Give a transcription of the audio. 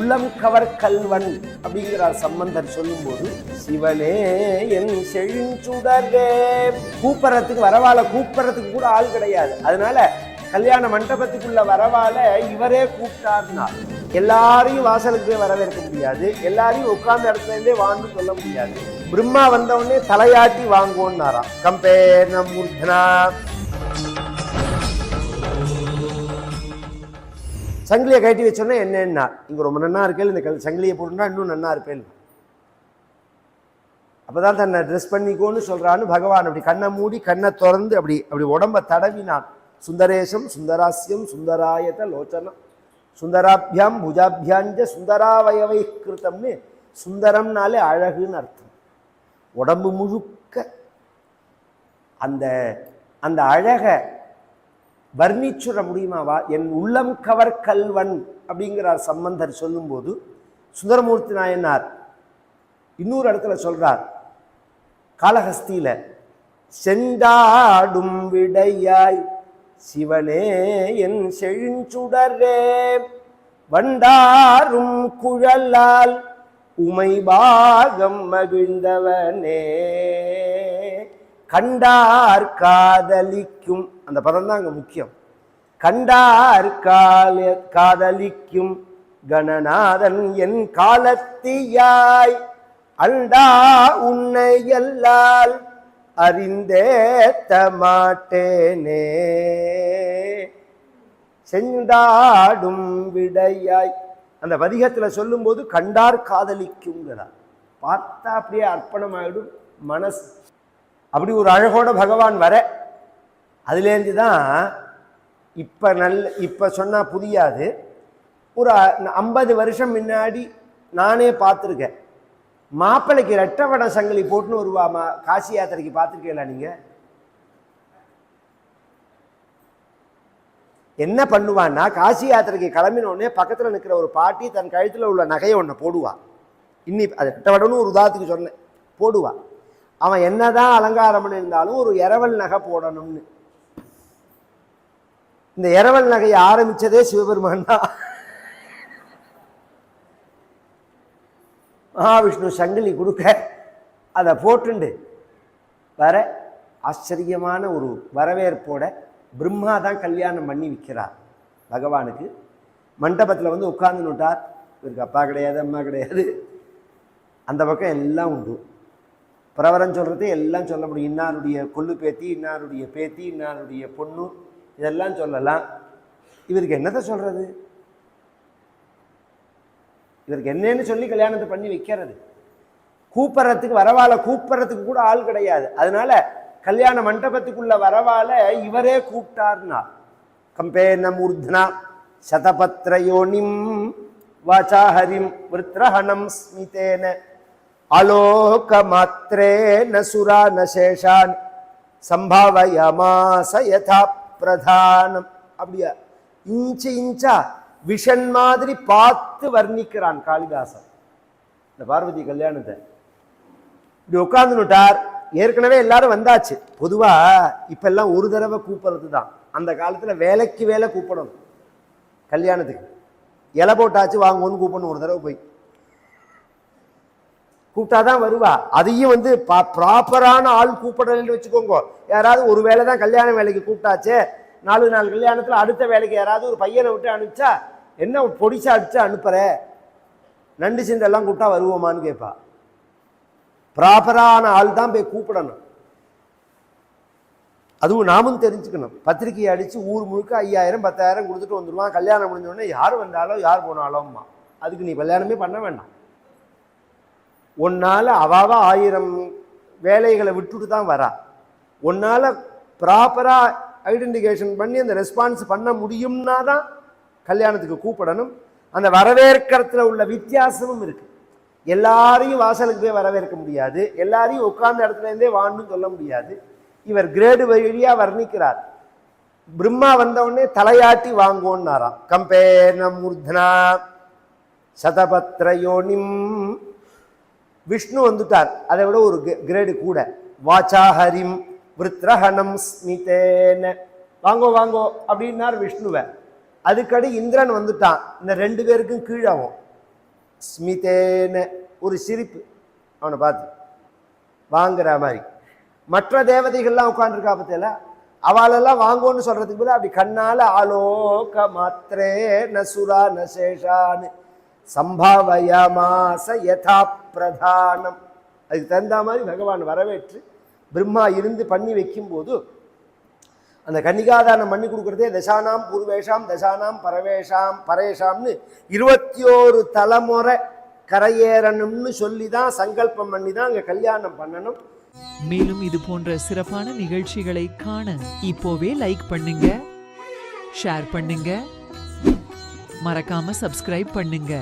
உள்ளம் கவர் கல்வன் அப்படிங்கிறார் சம்பந்தர் சொல்லும்போது, சிவனே என் செழுஞ்சுடரே. கூப்பிடறதுக்கு வரவால கூப்பிடறதுக்கு கூட ஆள் கிடையாது. அதனால கல்யாண மண்டபத்துக்குள்ள வரவால இவரே கூப்பிட்டார்னா எல்லாரையும் வாசலுக்கு வரவேற்க முடியாது, எல்லாரையும் உட்கார்ந்த இடத்துல இருந்தே வான்னு சொல்ல முடியாது. பிரம்மா வந்தவுடனே தலையாட்டி வாங்குவோன்னாராம். கம்பேன மூர்த்தனா. சங்கிலியை கட்டி வச்சோன்னா என்னன்னா, இங்க ரொம்ப நன்னா இருக்கேன், இந்த சங்கிலியை போட்டுனா இன்னும் நன்னா இருப்பேன். அப்பதான் தன்னை ட்ரெஸ் பண்ணிக்கோன்னு சொல்றான்னு பகவான் அப்படி கண்ணை மூடி கண்ணை திறந்து அப்படி அப்படி உடம்ப தடவினான். சுந்தரேசம் சுந்தராஸ்யம் சுந்தராயத லோச்சனம் சுந்தராபியாம் புஜாபியாஞ்ச சுந்தராவயவை கிருத்தம்னு சுந்தரம்னாலே அழகுன்னு அர்த்தம். உடம்பு முழுக்க அந்த அந்த அழக வர்ணிச்சுட முடியுமாவா? என் உள்ளம் கவர் கல்வன் அப்படிங்கிறார் சம்பந்தர் சொல்லும்போது. சுந்தரமூர்த்தி நாயனார் இன்னொரு இடத்துல சொல்றார், காளஹஸ்தியில, செண்டாடும் விடையாய் சிவனே என் செழுஞ்சுடரே, வண்டாரும் குழலால் உமை பாகம் மகிழ்ந்தவனே, கண்டார் காதலிக்கும், அந்த பதம் தான் அங்க முக்கியம். கண்டார் காதலிக்கும் கணநாதன் என் காலத்தியாய், அண்டா உன்னை எல்லால் அறிந்தேத்த மாட்டேனே, செண்டாடும் விடையாய். அந்த பதிகத்துல சொல்லும் போது கண்டார் காதலிக்குங்கிறார். பார்த்தா அப்படியே அர்ப்பணமாயிடும் மனசு. அப்படி ஒரு அழகோட பகவான் வர, அதுலேருந்து தான் இப்ப சொன்னா புரியாது. ஒரு 50 வருஷம் முன்னாடி நானே பார்த்துருக்கேன். மாப்பிள்ளைக்கு ரெட்டவட சங்கிலி போட்டுன்னு வருவாமா காசி யாத்திரைக்கு. பார்த்துருக்கீங்களா நீங்க? என்ன பண்ணுவான்னா, காசி யாத்திரைக்கு கிளம்பினோடனே பக்கத்துல நிற்கிற ஒரு பாட்டி தன் கழுத்துல உள்ள நகையை ஒன்றை போடுவா. அது ரெட்டவடன்னு ஒரு உதாரணத்துக்கு சொன்னேன், போடுவா. அவன் என்னதான் அலங்காரம் பண்ணியிருந்தாலும் ஒரு இரவல் நகை போடணும்னு. இந்த இரவல் நகையை ஆரம்பிச்சதே சிவபெருமான் தான். மகாவிஷ்ணு சங்கிலி கொடுக்க அதை போட்டுண்டு வர ஆச்சரியமான ஒரு வரவேற்போட பிரம்மா தான் கல்யாணம் பண்ணி வைக்கிறார் பகவானுக்கு. மண்டபத்தில் வந்து உட்கார்ந்துட்டார். இவருக்கு அப்பா கிடையாது, அம்மா கிடையாது. அந்த பக்கம் எல்லாம் உண்டு. பிரவரம் சொல்றது எல்லாம் சொல்ல முடியும். இன்னாருடைய கொள்ளு பேத்தி, இன்னாருடைய பேத்தி, இன்னாருடைய பொண்ணு, இதெல்லாம் சொல்லலாம். இவருக்கு என்னத்தை சொல்றது? இவருக்கு என்னன்னு சொல்லி கல்யாணத்தை பண்ணி வைக்கிறது? கூப்பிட்றதுக்கு வரவால கூப்பிட்றதுக்கு கூட ஆள் கிடையாது. அதனால கல்யாண மண்டபத்துக்குள்ள வரவால இவரே கூப்பிட்டார்னா. கம்பேன மூர்த்தனா சதபத்ரயோனிம் வாசாஹரிம் விருத்ரஹணம் ஸ்மிதேன ஆலோக மாத்ரேன சுரான சேஷான் சம்பாவயமாச யதா பிரதானம். அப்படியா இன்ச்சு இன்ச்சா விஷன் மாதிரி பார்த்து வர்ணிக்கிறான் காளிதாசன் இந்த பார்வதி கல்யாணத்தை. இப்படி உட்கார்ந்துட்டார். ஏற்கனவே எல்லாரும் வந்தாச்சு. பொதுவா இப்ப எல்லாம் ஒரு தடவை கூப்பிடுறது தான். அந்த காலத்துல வேலைக்கு வேலை கூப்பிடணும். கல்யாணத்துக்கு இலை போட்டாச்சு வாங்கன்னு கூப்பிடணும். ஒரு தடவை போய் கூப்பிட்டாதான் வருவா. அதையும் வந்து ப்ராப்பரான ஆள் கூப்பிடலன்னு வச்சுக்கோங்க. யாராவது ஒரு வேலை தான் கல்யாண வேலைக்கு கூப்பிட்டாச்சு, 4 நாள் கல்யாணத்துல அடுத்த வேலைக்கு யாராவது ஒரு பையனை விட்டு அனுப்பிச்சா, என்ன பொடிச்சா அடிச்சா அனுப்புற, நண்டு சிந்தெல்லாம் கூப்பிட்டா வருவோமான்னு கேட்பா. ப்ராப்பரான ஆள் தான் போய் கூப்பிடணும். அதுவும் நாமும் தெரிஞ்சுக்கணும். பத்திரிகையை அடிச்சு ஊர் முழுக்க 5000 10,000 கொடுத்துட்டு வந்துடுவான். கல்யாணம் முடிஞ்சோடனே யார் வந்தாலும் யார் போனாலும்மா. அதுக்கு நீ கல்யாணமே பண்ண வேண்டாம். உன்னால அவாவா 1000 வேலைகளை விட்டுட்டு தான் வரா. உன்னால ப்ராப்பரா ஐடென்டிஃபிகேஷன் பண்ணி அந்த ரெஸ்பான்ஸ் பண்ண முடியும்னா தான் கல்யாணத்துக்கு கூப்பிடணும். அந்த வரவேற்கிறதுல உள்ள வித்தியாசமும் இருக்கு. எல்லாரையும் வாசலுக்கு போய் வரவேற்க முடியாது, எல்லாரையும் உட்கார்ந்த இடத்துல இருந்தே வான்னு சொல்ல முடியாது. இவர் கிரேடு வழியா வர்ணிக்கிறார். பிரம்மா வந்தவுடனே தலையாட்டி வாங்குவோன்னாராம். கம்பேன மூர்த்தனா சதபத்ரயோனிம். விஷ்ணு வந்துட்டார், அதை விட ஒரு கிரேடு கூட. வாசாஹரிம் விருத்ரஹணம் ஸ்மிதேன. வாங்கோ வாங்கோ அப்படின்னார் விஷ்ணுவை. அதுக்கடி இந்திரன் வந்துட்டான். இந்த 2 பேருக்கும் கீழாவும் ஸ்மிதேன ஒரு சிரிப்பு அவனை பார்த்து வாங்குற மாதிரி. மற்ற தேவதைகள்லாம் உட்காந்துருக்கா பத்தியில அவளெல்லாம் வாங்கோன்னு சொல்றதுக்கு போல அப்படி கண்ணால ஆலோக மாத்திரே நசுரா நசேஷான்னு சம்பாவயமாச யதா பிரதானம். அதுக்கு தகுந்த மாதிரி பகவான் வரவேற்று பிரம்மா இருந்து பண்ணி வைக்கும்போது அந்த கன்னிகாதானம் பண்ணி கொடுக்குறதே தசானாம் பூர்வேஷாம் தசானாம் பரேஷாம்னு 21 தலைமுறை கரையேறணும்னு சொல்லி தான் சங்கல்பம் பண்ணி தான் அங்கே கல்யாணம் பண்ணணும். மேலும் இது போன்ற சிறப்பான நிகழ்ச்சிகளை காண இப்போவே லைக் பண்ணுங்க, ஷேர் பண்ணுங்க, மறக்காம சப்ஸ்கிரைப் பண்ணுங்க.